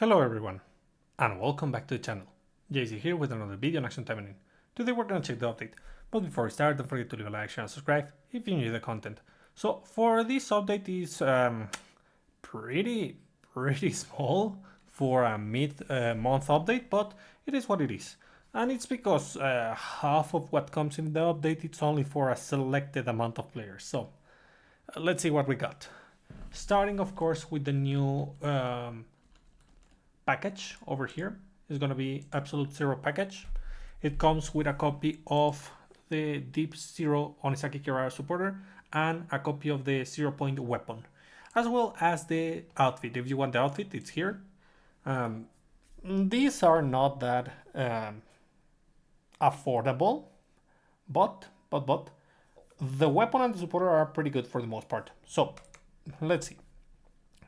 Hello everyone, and welcome back to the channel. JC here with another video on Action Taimanin. Today we're gonna check the update, but before we start, don't forget to leave a like, share, and subscribe if you enjoy the content. So for this update is pretty small for a mid-month update, but it is what it is. And it's because half of what comes in the update it's only for a selected amount of players. So let's see what we got. Starting of course with the new package over here is going to be Absolute Zero package. It comes with a copy of the Deep Zero Onisaki Kirara supporter and a copy of the 0-point weapon, as well as the outfit. If you want the outfit, it's here. These are not that affordable, but the weapon and the supporter are pretty good for the most part. So let's see.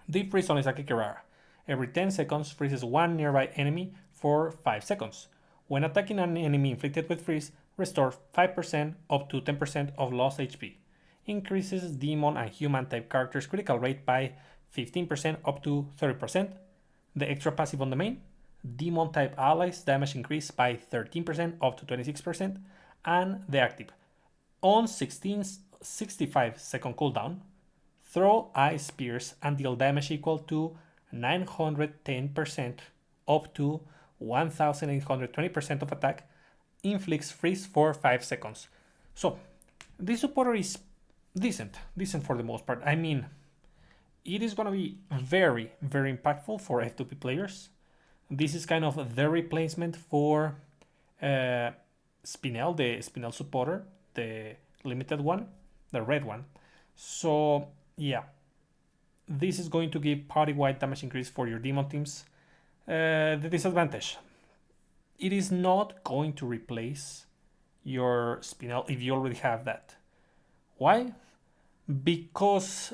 Deep Freeze Onisaki Kirara. Every 10 seconds freezes one nearby enemy for 5 seconds. When attacking an enemy inflicted with freeze, restore 5% up to 10% of lost HP. Increases demon and human type characters critical rate by 15% up to 30%. The extra passive on the main, demon type allies damage increase by 13% up to 26%. And the active, on 65 second cooldown, throw ice spears and deal damage equal to 910% up to 1820% of attack, inflicts freeze for 5 seconds. So this supporter is decent for the most part. I mean, it is going to be very impactful for F2P players. This is kind of the replacement for Spinel, the Spinel supporter, the limited one, the red one. So yeah, this is going to give party-wide damage increase for your demon teams. The disadvantage, it is not going to replace your Spinel if you already have that. Why? Because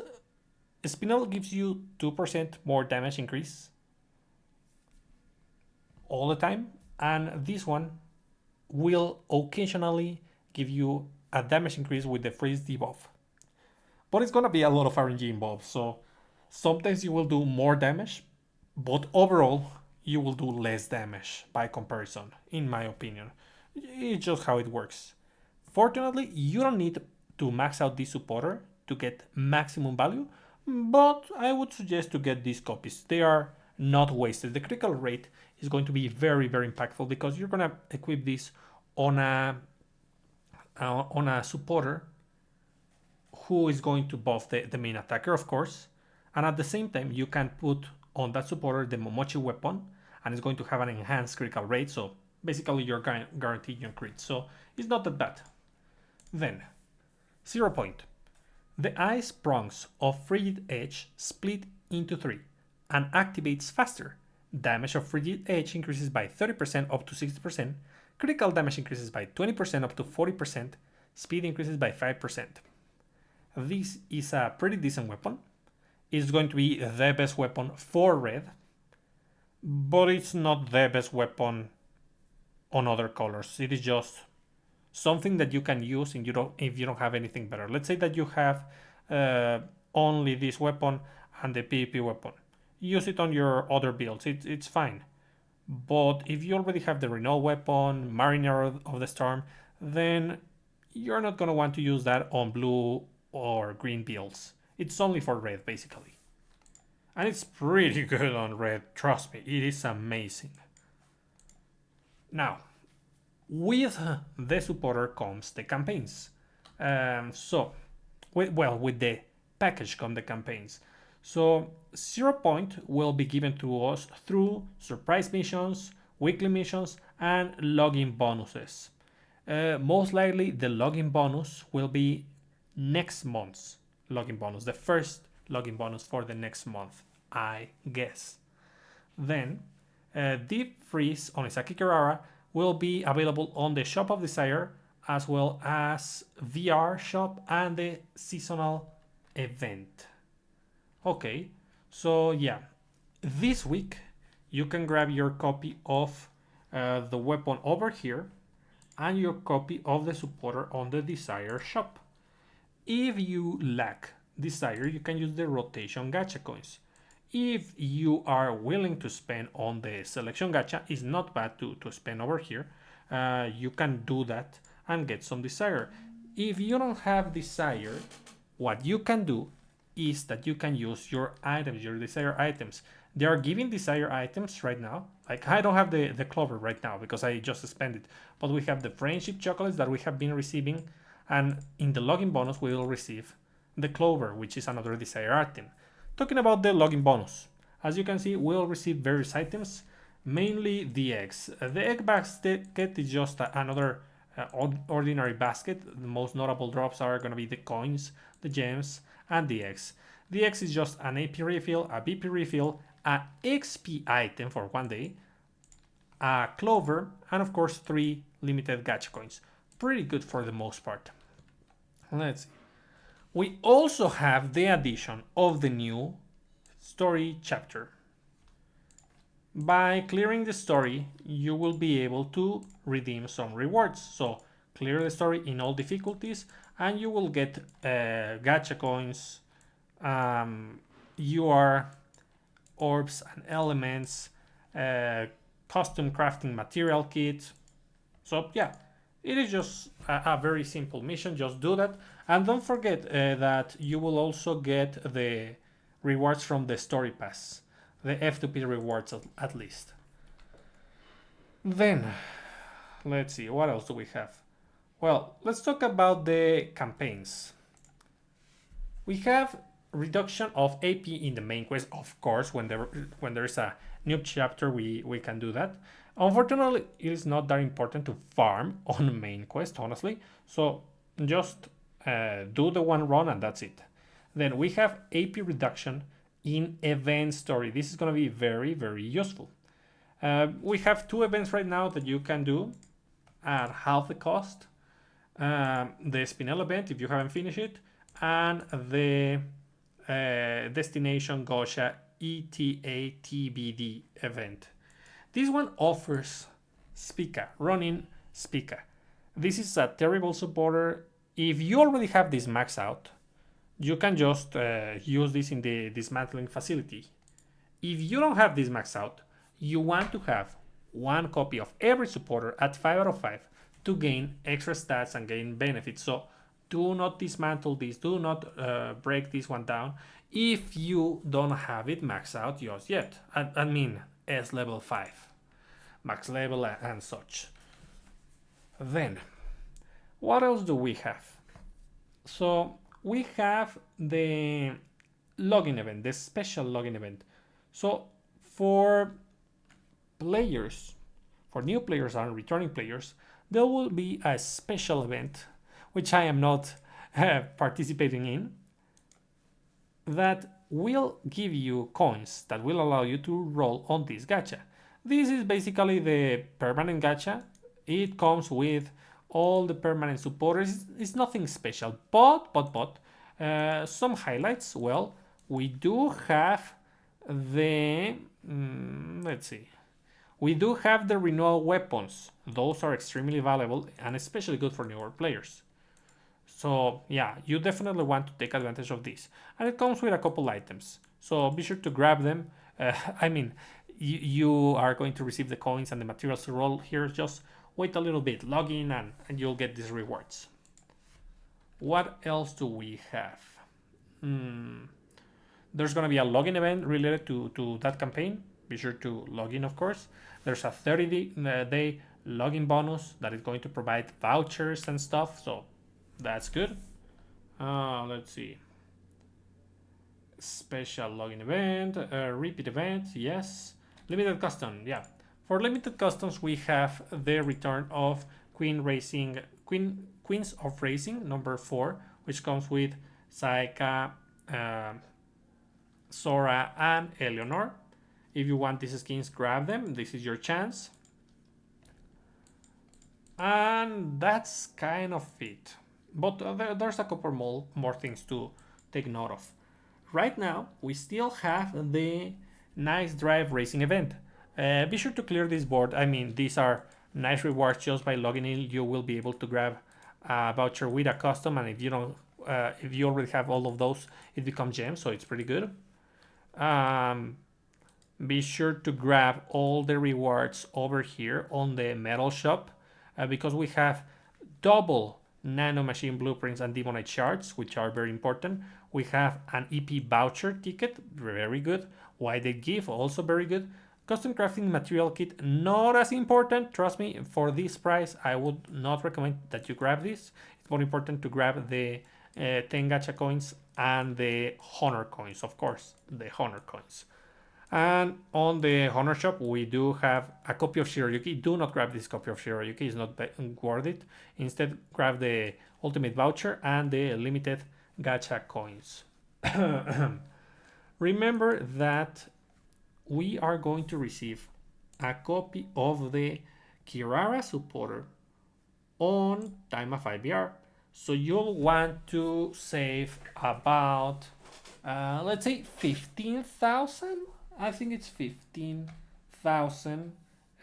Spinel gives you 2% more damage increase all the time, and this one will occasionally give you a damage increase with the freeze debuff. But it's gonna be a lot of RNG involved, so sometimes you will do more damage, but overall you will do less damage by comparison, in my opinion. It's just how it works. Fortunately, you don't need to max out this supporter to get maximum value, but I would suggest to get these copies. They are not wasted. The critical rate is going to be very impactful because you're gonna equip this on a supporter who is going to buff the main attacker, of course. And at the same time, you can put on that supporter the Momochi weapon, and it's going to have an enhanced critical rate. So basically, you're guaranteed your crit. So it's not that bad. Then, 0 point. The ice prongs of Frigid Edge split into 3 and activates faster. Damage of Frigid Edge increases by 30% up to 60%. Critical damage increases by 20% up to 40%. Speed increases by 5%. This is a pretty decent weapon. It's going to be the best weapon for red, but it's not the best weapon on other colors. It is just something that you can use if you don't have anything better. Let's say that you have only this weapon and the PvP weapon. Use it on your other builds. It's fine. But if you already have the Renault weapon, Mariner of the Storm, then you're not going to want to use that on blue or green builds. It's only for red, basically. And it's pretty good on red, trust me, it is amazing. Now, with the supporter comes the campaigns. With the package come the campaigns. So 0 point will be given to us through surprise missions, weekly missions, and login bonuses. Most likely the login bonus will be next month's login bonus, the first login bonus for the next month, I guess. Then Deep Freeze Onisaki Kirara will be available on the Shop of Desire, as well as VR shop and the seasonal event. Okay, so yeah, this week you can grab your copy of the weapon over here and your copy of the supporter on the Desire shop. If you lack Desire, you can use the rotation gacha coins. If you are willing to spend on the selection gacha, it's not bad to spend over here. You can do that and get some desire. If you don't have desire, what you can do is that you can use your items, your desire items. They are giving desire items right now. Like I don't have the clover right now because I just spent it. But we have the friendship chocolates that we have been receiving. And in the login bonus, we will receive the clover, which is another desire item. Talking about the login bonus, as you can see, we'll receive various items, mainly the eggs. The egg basket is just another ordinary basket. The most notable drops are going to be the coins, the gems, and the eggs. The eggs is just an AP refill, a BP refill, a XP item for 1 day, a clover, and of course 3 limited gacha coins. Pretty good for the most part. Let's see. We also have the addition of the new story chapter. By clearing the story, you will be able to redeem some rewards. So clear the story in all difficulties and you will get gacha coins, UR, orbs and elements, custom crafting material kit. So yeah, it is just a very simple mission. Just do that. And don't forget that you will also get the rewards from the story pass. The F2P rewards at least. Then, let's see, what else do we have? Well, let's talk about the campaigns. We have reduction of AP in the main quest, of course. When there is a new chapter, we can do that. Unfortunately, it is not that important to farm on the main quest, honestly. So just do the one run and that's it. Then we have AP reduction in event story. This is going to be very, very useful. We have 2 events right now that you can do at half the cost. The Spinel event, if you haven't finished it, and the Destination Gosha ETA TBD event. This one offers Spica, running Spica. This is a terrible supporter. If you already have this max out, you can just use this in the dismantling facility. If you don't have this max out, you want to have 1 copy of every supporter at 5 out of 5 to gain extra stats and gain benefits. So do not dismantle this, do not break this one down if you don't have it maxed out just yet. I mean, S level 5, max level and such. Then, what else do we have? So we have the login event, the special login event. So for players, for new players and returning players, there will be a special event, which I am not participating in, that will give you coins that will allow you to roll on this gacha. This is basically the permanent gacha. It comes with all the permanent supporters. It's nothing special, but some highlights. Well, we do have the let's see, we do have the renewal weapons. Those are extremely valuable and especially good for newer players. So yeah, you definitely want to take advantage of this, and it comes with a couple items, so be sure to grab them. I mean, you are going to receive the coins and the materials to roll here. Just wait a little bit, log in, and you'll get these rewards. What else do we have? There's going to be a login event related to that campaign. Be sure to log in, of course. There's a 30-day login bonus that is going to provide vouchers and stuff, so that's good. Let's see. Special login event, repeat event, yes. Limited custom, yeah. For limited customs, we have the return of Queens of Racing number 4, which comes with Saika, Sora, and Eleanor. If you want these skins, grab them. This is your chance. And that's kind of it. But there's a couple more things to take note of. Right now, we still have the Nice Drive Racing event. Be sure to clear this board. I mean, these are nice rewards. Just by logging in, you will be able to grab a voucher with a custom, and if you don't, if you already have all of those, it becomes gems, so it's pretty good. Um, be sure to grab all the rewards over here on the metal shop because we have double nano machine blueprints and demonite shards, which are very important. We have an EP voucher ticket, very good. Why they give, also very good. Custom crafting material kit, not as important. Trust me, for this price, I would not recommend that you grab this. It's more important to grab the 10 gacha coins and the honor coins, of course, the honor coins. And on the honor shop, we do have a copy of Shiroyuki. Do not grab this copy of Shiroyuki, it's not worth it. Instead, grab the ultimate voucher and the limited gacha coins. Remember that we are going to receive a copy of the Kirara supporter on Time of 5VR. So you'll want to save about, let's say, 15,000. I think it's 15,000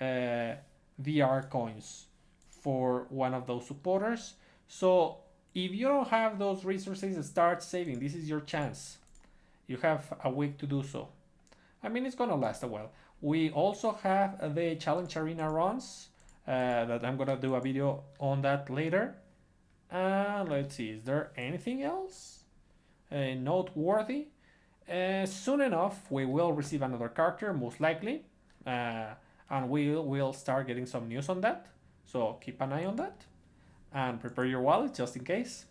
VR coins for one of those supporters. So if you don't have those resources, start saving. This is your chance. You have a week to do so. I mean, it's gonna last a while. We also have the challenge arena runs that I'm gonna do a video on that later. Let's see, is there anything else noteworthy? Soon enough, we will receive another character, most likely, and we'll start getting some news on that. So keep an eye on that, and prepare your wallet just in case.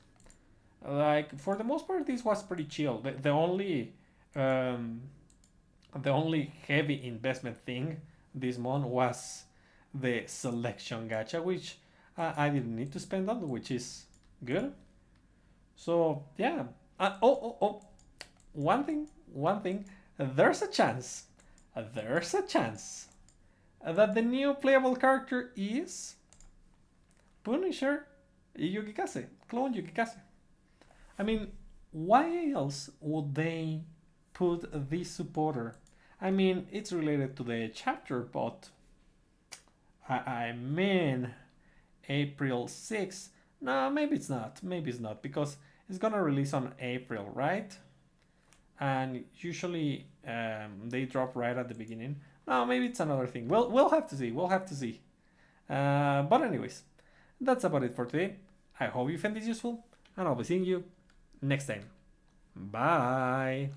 Like for the most part, this was pretty chill. The only heavy investment thing this month was the selection gacha, which I didn't need to spend on, which is good. So yeah. Oh. One thing. There's a chance. There's a chance that the new playable character is Punisher Yukikase, clone Yukikase. I mean, why else would they put this supporter? I mean, it's related to the chapter, but I mean, April 6th. No, maybe it's not. Maybe it's not because it's gonna release on April, right? And usually they drop right at the beginning. No, maybe it's another thing. We'll have to see. We'll have to see. But anyways, that's about it for today. I hope you found this useful, and I'll be seeing you next time. Bye.